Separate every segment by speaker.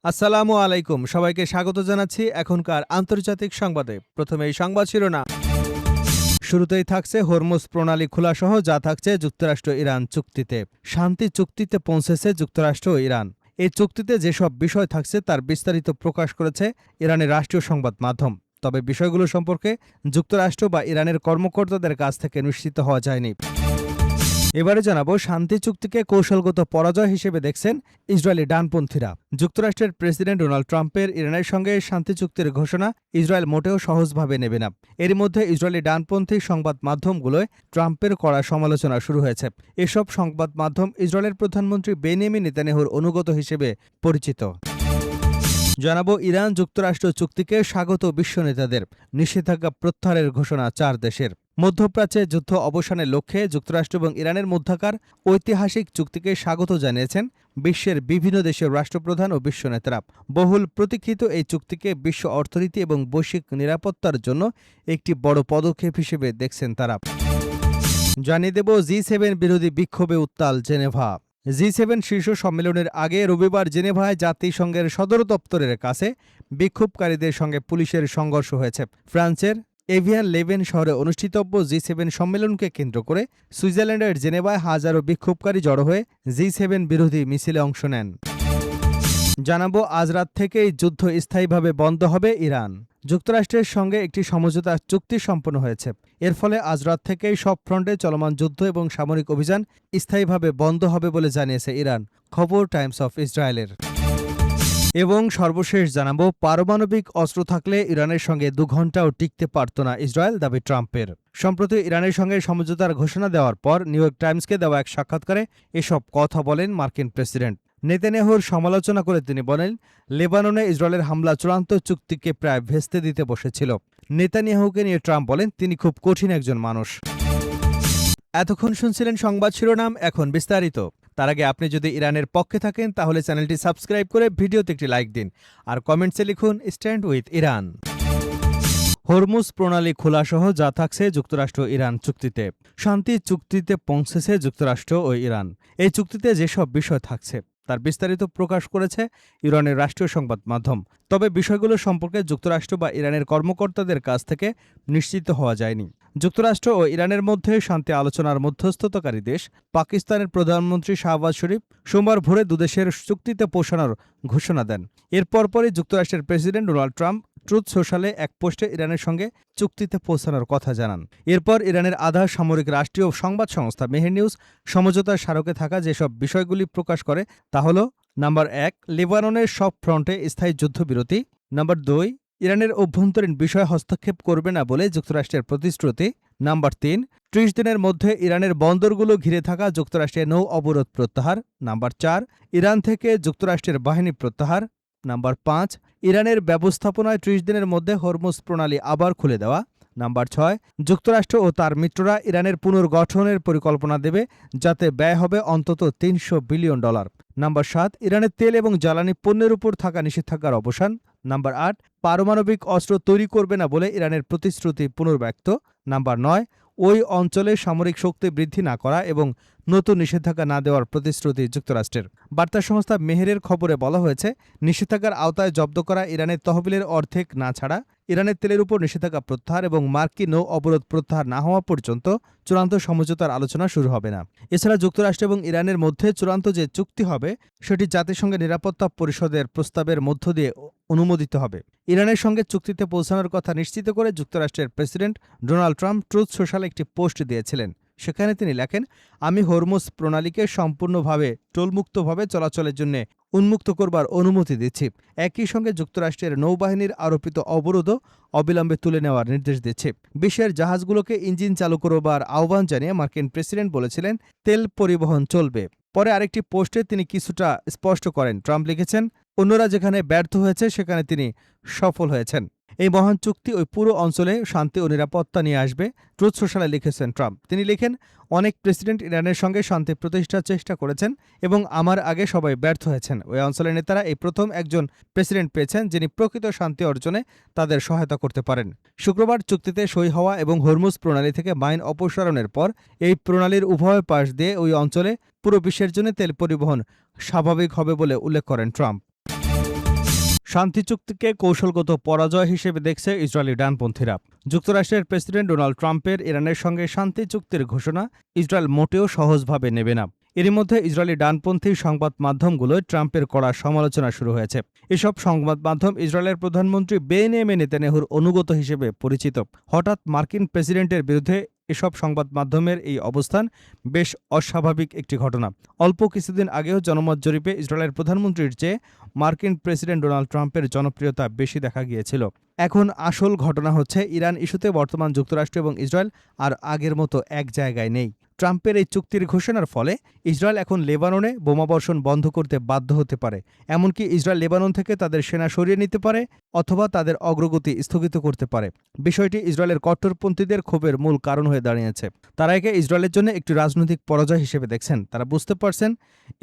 Speaker 1: আসসালামু আলাইকুম, সবাইকে স্বাগত জানাচ্ছি এখনকার আন্তর্জাতিক সংবাদে। প্রথমে এই সংবাদ শিরোনাম। শুরুতেই থাকছে হরমুজ প্রণালী খোলাসহ যা থাকছে যুক্তরাষ্ট্র ইরান চুক্তিতে। শান্তি চুক্তিতে পৌঁছেছে যুক্তরাষ্ট্র ও ইরান। এই চুক্তিতে যেসব বিষয় থাকছে তার বিস্তারিত প্রকাশ করেছে ইরানের রাষ্ট্রীয় সংবাদ মাধ্যম। তবে বিষয়গুলো সম্পর্কে যুক্তরাষ্ট্র বা ইরানের কর্মকর্তাদের কাছ থেকে নিশ্চিত হওয়া যায়নি। এবারে জানাবো, শান্তি চুক্তিকে কৌশলগত পরাজয় হিসেবে দেখছেন ইসরায়েলি ডানপন্থীরা। যুক্তরাষ্ট্রের প্রেসিডেন্ট ডোনাল্ড ট্রাম্পের ইরানের সঙ্গে শান্তি চুক্তির ঘোষণা ইসরায়েল মোটেও সহজভাবে নেবে না। এরই মধ্যে ইসরায়েলি ডানপন্থী সংবাদ মাধ্যমগুলোয় ট্রাম্পের কড়া সমালোচনা শুরু হয়েছে। এসব সংবাদ মাধ্যম ইসরায়েলের প্রধানমন্ত্রী বেনিয়ামিন নেতানিয়াহুর অনুগত হিসেবে পরিচিত। জানাবো, ইরান যুক্তরাষ্ট্র চুক্তিকে স্বাগত বিশ্ব নেতাদের। নিষেধাজ্ঞা প্রত্যাহারের ঘোষণা 4 দেশের। মধ্যপ্রাচ্যে যুদ্ধ অবসানের লক্ষ্যে যুক্তরাষ্ট্র এবং ইরানের মধ্যকার ঐতিহাসিক চুক্তিকে স্বাগত জানিয়েছেন বিশ্বের বিভিন্ন দেশের রাষ্ট্রপ্রধান ও বিশ্ব নেতারা। বহুল প্রতীক্ষিত এই চুক্তিকে বিশ্ব অর্থনীতি এবং বৈশ্বিক নিরাপত্তার জন্য একটি বড় পদক্ষেপ হিসেবে দেখছেন তারা। জানিয়ে দেব, G7 বিরোধী বিক্ষোভে উত্তাল জেনেভা। G7 শীর্ষ সম্মেলনের আগে রবিবার জেনেভায় জাতিসংঘের সদর দপ্তরের কাছে বিক্ষোভকারীদের সঙ্গে পুলিশের সংঘর্ষ হয়েছে। ফ্রান্সের এভিয়ান লেভেন শহরে অনুষ্ঠিতব্য G7 সম্মেলনকে কেন্দ্র করে সুইজারল্যান্ডের জেনেভায় হাজারো বিক্ষোভকারী জড়ো হয়ে G7 বিরোধী মিছিলে অংশ নেন। জানাবো, আজ রাত থেকেই যুদ্ধ স্থায়ীভাবে বন্ধ হবে ইরান। যুক্তরাষ্ট্রের সঙ্গে একটি সমঝোতা চুক্তি সম্পন্ন হয়েছে। এর ফলে আজ রাত থেকেই সব ফ্রন্টে চলমান যুদ্ধ এবং সামরিক অভিযান স্থায়ীভাবে বন্ধ হবে বলে জানিয়েছে ইরান, খবর টাইমস অফ ইসরায়েলের। এবং সর্বশেষ জানাবো, পারমাণবিক অস্ত্র থাকলে ইরানের সঙ্গে 2 ঘণ্টাও টিকতে পারত না ইসরায়েল, দাবি ট্রাম্পের। সম্প্রতি ইরানের সঙ্গে সমঝোতার ঘোষণা দেওয়ার পর নিউ ইয়র্ক টাইমসকে দেওয়া এক সাক্ষাৎকারে এসব কথা বলেন মার্কিন প্রেসিডেন্ট। নেতানিয়াহুর সমালোচনা করে তিনি বলেন, লেবাননে ইসরায়েলের হামলা চূড়ান্ত চুক্তিকে প্রায় ভেস্তে দিতে বসেছিল। নেতানিয়াহুকে নিয়ে ট্রাম্প বলেন, তিনি খুব কঠিন একজন মানুষ। এতক্ষণ শুনছিলেন সংবাদ শিরোনাম, এখন বিস্তারিত। তার আগে আপনি যদি ইরানের পক্ষে থাকেন তাহলে চ্যানেলটি সাবস্ক্রাইব করে ভিডিওতে একটি লাইক দিন আর কমেন্টসে লিখুন স্ট্যান্ড উইথ ইরান। হরমুজ প্রণালী খোলাসহ যা থাকছে যুক্তরাষ্ট্র ইরান চুক্তিতে। শান্তি চুক্তিতে পৌঁছেছে যুক্তরাষ্ট্র ও ইরান। এই চুক্তিতে যেসব বিষয় থাকছে তার বিস্তারিত প্রকাশ করেছে ইরানের রাষ্ট্রীয় সংবাদ মাধ্যম। তবে বিষয়গুলো সম্পর্কে যুক্তরাষ্ট্র বা ইরানের কর্মকর্তাদের কাছ থেকে নিশ্চিত হওয়া যায়নি। যুক্তরাষ্ট্র ও ইরানের মধ্যে শান্তি আলোচনার মধ্যস্থতাকারী দেশ পাকিস্তানের প্রধানমন্ত্রী শাহবাজ শরীফ সোমবার ভোরে দুদেশের চুক্তিতে পৌঁছানোর ঘোষণা দেন। এর পরপরই যুক্তরাষ্ট্রের প্রেসিডেন্ট ডোনাল্ড ট্রাম্প ট্রুথ সোশ্যালে এক পোস্টে ইরানের সঙ্গে চুক্তিতে পৌঁছানোর কথা জানান। এরপর ইরানের আধা সামরিক রাষ্ট্রীয় সংবাদ সংস্থা মেহের নিউজ সমঝোতার স্মারকে থাকা যেসব বিষয়গুলি প্রকাশ করে তা হল: নাম্বার 1, লেবাননের সব ফ্রন্টে স্থায়ী যুদ্ধবিরতি। নাম্বার 2, ইরানের অভ্যন্তরীণ বিষয়ে হস্তক্ষেপ করবে না বলে যুক্তরাষ্ট্রের প্রতিশ্রুতি। নাম্বার 3, 30 দিনের মধ্যে ইরানের বন্দরগুলো ঘিরে থাকা যুক্তরাষ্ট্রের নৌ অবরোধ প্রত্যাহার। নাম্বার 4, ইরান থেকে যুক্তরাষ্ট্রের বাহিনী প্রত্যাহার। নাম্বার 5, ইরানের ব্যবস্থাপনায় 30 দিনের মধ্যে হরমুজ প্রণালী আবার খুলে দেওয়া। নাম্বার 6, যুক্তরাষ্ট্র ও তার মিত্ররা ইরানের পুনর্গঠনের পরিকল্পনা দেবে যাতে ব্যয় হবে অন্তত $300 বিলিয়ন। নাম্বার 7, ইরানের তেল এবং জ্বালানি পণ্যের উপর থাকা নিষেধাজ্ঞার অবসান। নাম্বার 8, পারমাণবিক অস্ত্র তৈরি করবে না বলে ইরানের প্রতিশ্রুতি পুনর্ব্যক্ত। নাম্বার 9, ওই অঞ্চলে সামরিক শক্তি বৃদ্ধি না করা এবং নতুন নিষেধাজ্ঞা না দেওয়ার প্রতিশ্রুতি যুক্তরাষ্ট্রের। বার্তা সংস্থা মেহেরের খবরে বলা হয়েছে, নিষেধাজ্ঞার আওতায় জব্দ করা ইরানের তহবিলের অর্ধেক না ছাড়া ইরানের তেলের উপর নিষেধাজ্ঞা প্রত্যাহার এবং মার্কিন নৌ অবরোধ প্রত্যাহার না হওয়া পর্যন্ত চূড়ান্ত সমঝোতার আলোচনা শুরু হবে না। এছাড়া যুক্তরাষ্ট্র এবং ইরানের মধ্যে চূড়ান্ত যে চুক্তি হবে সেটি জাতিসংঘের নিরাপত্তা পরিষদের প্রস্তাবের মধ্য দিয়ে অনুমোদিত হবে। ইরানের সঙ্গে চুক্তিতে পৌঁছানোর কথা নিশ্চিত করে যুক্তরাষ্ট্রের প্রেসিডেন্ট ডোনাল্ড ট্রাম্প ট্রুথ সোশ্যালে একটি পোস্ট দিয়েছিলেন। সেখানে তিনি লেখেন, আমি হরমুজ প্রণালীকে সম্পূর্ণভাবে টোলমুক্তভাবে চলাচলের জন্য উন্মুক্ত করবার অনুমতি দিচ্ছি। একই সঙ্গে যুক্তরাষ্ট্রের নৌবাহিনীর আরোপিত অবরোধও অবিলম্বে তুলে নেওয়ার নির্দেশ দিচ্ছে। বিশ্বের জাহাজগুলোকে ইঞ্জিন চালু করবার আহ্বান জানিয়ে মার্কিন প্রেসিডেন্ট বলেছিলেন, তেল পরিবহন চলবে। পরে আরেকটি পোস্টে তিনি কিছুটা স্পষ্ট করেন। ট্রাম্প লিখেছেন, অন্যরা যেখানে ব্যর্থ হয়েছে সেখানে তিনি সফল হয়েছেন। এই মহান চুক্তি ওই পুরো অঞ্চলে শান্তি ও নিরাপত্তা নিয়ে আসবে, ট্রুথ সোশ্যালে লিখেছেন ট্রাম্প। তিনি লিখেন, অনেক প্রেসিডেন্ট ইরানের সঙ্গে শান্তি প্রতিষ্ঠার চেষ্টা করেছেন এবং আমার আগে সবাই ব্যর্থ হয়েছেন। ওই অঞ্চলের নেতারা এই প্রথম একজন প্রেসিডেন্ট পেয়েছেন যিনি প্রকৃত শান্তি অর্জনে তাদের সহায়তা করতে পারেন। শুক্রবার চুক্তিতে সই হওয়া এবং হরমুজ প্রণালী থেকে মাইন অপসারণের পর এই প্রণালীর উভয় পাশ দিয়ে ওই অঞ্চলে পুরো বিশ্বের জন্য তেল পরিবহন স্বাভাবিক হবে বলে উল্লেখ করেন ট্রাম্প। শান্তি চুক্তিকে কৌশলগত পরাজয় হিসেবে দেখছে ইসরায়েলি ডানপন্থীরা। যুক্তরাষ্ট্রের প্রেসিডেন্ট ডোনাল্ড ট্রাম্পের ইরানের সঙ্গে শান্তি চুক্তির ঘোষণা ইসরায়েল মোটেও সহজভাবে নেবে না। এরই মধ্যে ইসরায়েলি ডানপন্থী সংবাদ মাধ্যমগুলোয় ট্রাম্পের কড়া সমালোচনা শুরু হয়েছে। এসব সংবাদ মাধ্যম ইসরায়েলের প্রধানমন্ত্রী বেনিয়ামিন নেতানিয়াহুর অনুগত হিসেবে পরিচিত। হঠাৎ মার্কিন প্রেসিডেন্টের বিরুদ্ধে এসব সংবাদ মাধ্যমের এই অবস্থান বেশ অস্বাভাবিক একটি ঘটনা। অল্প কিছুদিন আগেও জনমত জরিপে ইসরায়েলের প্রধানমন্ত্রীর চেয়ে মার্কিন প্রেসিডেন্ট ডোনাল্ড ট্রাম্পের জনপ্রিয়তা বেশি দেখা গিয়েছিল। এখন আসল ঘটনা হচ্ছে, ইরান ইস্যুতে বর্তমান যুক্তরাষ্ট্র এবং ইসরায়েল আর আগের মতো এক জায়গায় নেই। ট্রাম্পের এই চুক্তির ঘোষণার ফলে ইসরায়েল এখন লেবাননে বোমাবর্ষণ বন্ধ করতে বাধ্য হতে পারে। এমনকি ইসরায়েল লেবানন থেকে তাদের সেনা সরিয়ে নিতে পারে অথবা তাদের অগ্রগতি স্থগিত করতে পারে। বিষয়টি ইসরায়েলের কট্টরপন্থীদের ক্ষোভের মূল কারণ হয়ে দাঁড়িয়েছে। তারা একে ইসরায়েলের জন্য একটি রাজনৈতিক পরাজয় হিসেবে দেখছেন। তারা বুঝতে পারছেন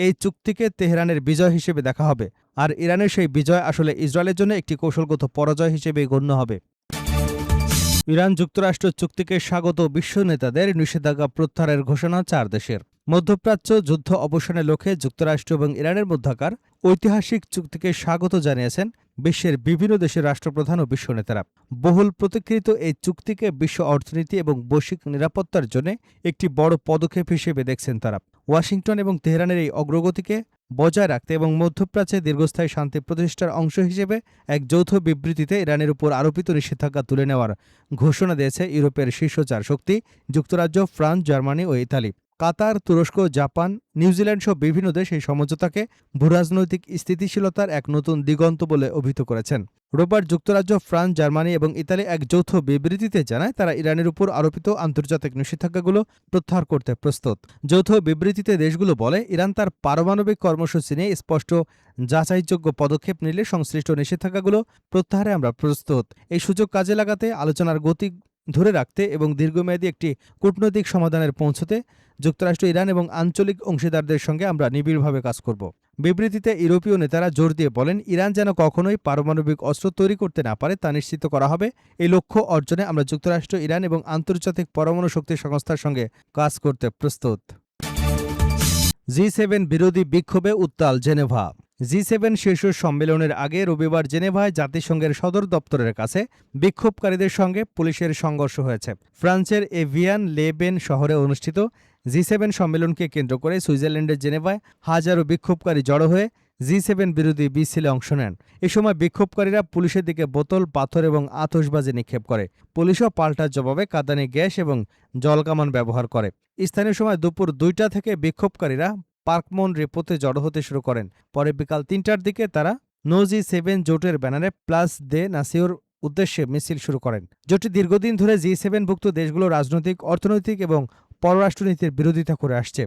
Speaker 1: এই চুক্তিকে তেহরানের বিজয় হিসেবে দেখা হবে, আর ইরানের সেই বিজয় আসলে ইসরায়েলের জন্য একটি কৌশলগত পরাজয় হিসেবে গণ্য হবে। ইরান যুক্তরাষ্ট্র চুক্তিকে স্বাগত, বিশ্ব নেতাদের নিষেধাজ্ঞা প্রত্যাহারের ঘোষণা 4 দেশের। মধ্যপ্রাচ্য যুদ্ধ অবসানের লক্ষ্যে যুক্তরাষ্ট্র এবং ইরানের মধ্যকার ঐতিহাসিক চুক্তিকে স্বাগত জানিয়েছেন বিশ্বের বিভিন্ন দেশের রাষ্ট্রপ্রধান ও বিশ্ব নেতারা। বহুল প্রতীক্ষিত এই চুক্তিকে বিশ্ব অর্থনীতি এবং বৈশ্বিক নিরাপত্তার জন্য একটি বড় পদক্ষেপ হিসেবে দেখছেন তারা। ওয়াশিংটন এবং তেহরানের এই অগ্রগতিকে বজায় রাখতে এবং মধ্যপ্রাচ্যে দীর্ঘস্থায়ী শান্তি প্রতিষ্ঠার অংশ হিসেবে এক যৌথ বিবৃতিতে ইরানের উপর আরোপিত নিষেধাজ্ঞা তুলে নেওয়ার ঘোষণা দিয়েছে ইউরোপের শীর্ষ 4 শক্তি যুক্তরাজ্য, ফ্রান্স, জার্মানি ও ইতালি। কাতার, তুরস্ক, জাপান, নিউজিল্যান্ড সহ বিভিন্ন দেশ এই সমঝোতাকে ভূরাজনৈতিক স্থিতিশীলতার এক নতুন দিগন্ত বলে অভিহিত করেছেন। রোববার যুক্তরাজ্য, ফ্রান্স, জার্মানি এবং ইতালি এক যৌথ বিবৃতিতে জানায় তারা ইরানের উপর আরোপিত আন্তর্জাতিক নিষেধাজ্ঞাগুলো প্রত্যাহার করতে প্রস্তুত। যৌথ বিবৃতিতে দেশগুলো বলে, ইরান তার পারমাণবিক কর্মসূচি নিয়ে স্পষ্ট যাচাইযোগ্য পদক্ষেপ নিলে সংশ্লিষ্ট নিষেধাজ্ঞাগুলো প্রত্যাহারে আমরা প্রস্তুত। এই সুযোগ কাজে লাগাতে, আলোচনার গতি ধরে রাখতে এবং দীর্ঘমেয়াদী একটি কূটনৈতিক সমাধানের পৌঁছতে যুক্তরাষ্ট্র, ইরান এবং আঞ্চলিক অংশীদারদের সঙ্গে আমরা নিবিড়ভাবে কাজ করব। বিবৃতিতে ইউরোপীয় নেতারা জোর দিয়ে বলেন, ইরান যেন কখনোই পারমাণবিক অস্ত্র তৈরি করতে না পারে তা নিশ্চিত করা হবে। এই লক্ষ্য অর্জনে আমরা যুক্তরাষ্ট্র, ইরান এবং আন্তর্জাতিক পরমাণু শক্তি সংস্থার সঙ্গে কাজ করতে প্রস্তুত। G7 বিরোধী বিক্ষোভে উত্তাল জেনেভা। G7 শীর্ষ সম্মেলনের আগে রবিবার জেনেভায় জাতিসংঘের সদর দপ্তরের কাছে বিক্ষোভকারীদের সঙ্গে পুলিশের সংঘর্ষ হয়েছে। ফ্রান্সের এভিয়ান লেবেন শহরে অনুষ্ঠিত G7 সম্মেলনকে কেন্দ্র করে সুইজারল্যান্ডের জেনেভায় হাজারো বিক্ষোভকারী জড়ো হয়ে G7 বিরোধী মিছিলে অংশ নেন। এ সময় বিক্ষোভকারীরা পুলিশের দিকে বোতল, পাথর এবং আতশবাজি নিক্ষেপ করে। পুলিশও পাল্টা জবাবে কাঁদানে গ্যাস এবং জলকামান ব্যবহার করে। স্থানীয় সময় দুপুর 2টা থেকে বিক্ষোভকারীরা পার্কমন রেপোতে জড়ো হতে শুরু করেন। পরে বিকাল 3টার দিকে তারা নো G7 জোটের ব্যানারে প্লাস দে নাসিওর উদ্দেশ্যে মিছিল শুরু করেন। জোটটি দীর্ঘদিন ধরে G7ভুক্ত দেশগুলো রাজনৈতিক, অর্থনৈতিক এবং পররাষ্ট্রনীতির বিরোধিতা করে আসছে।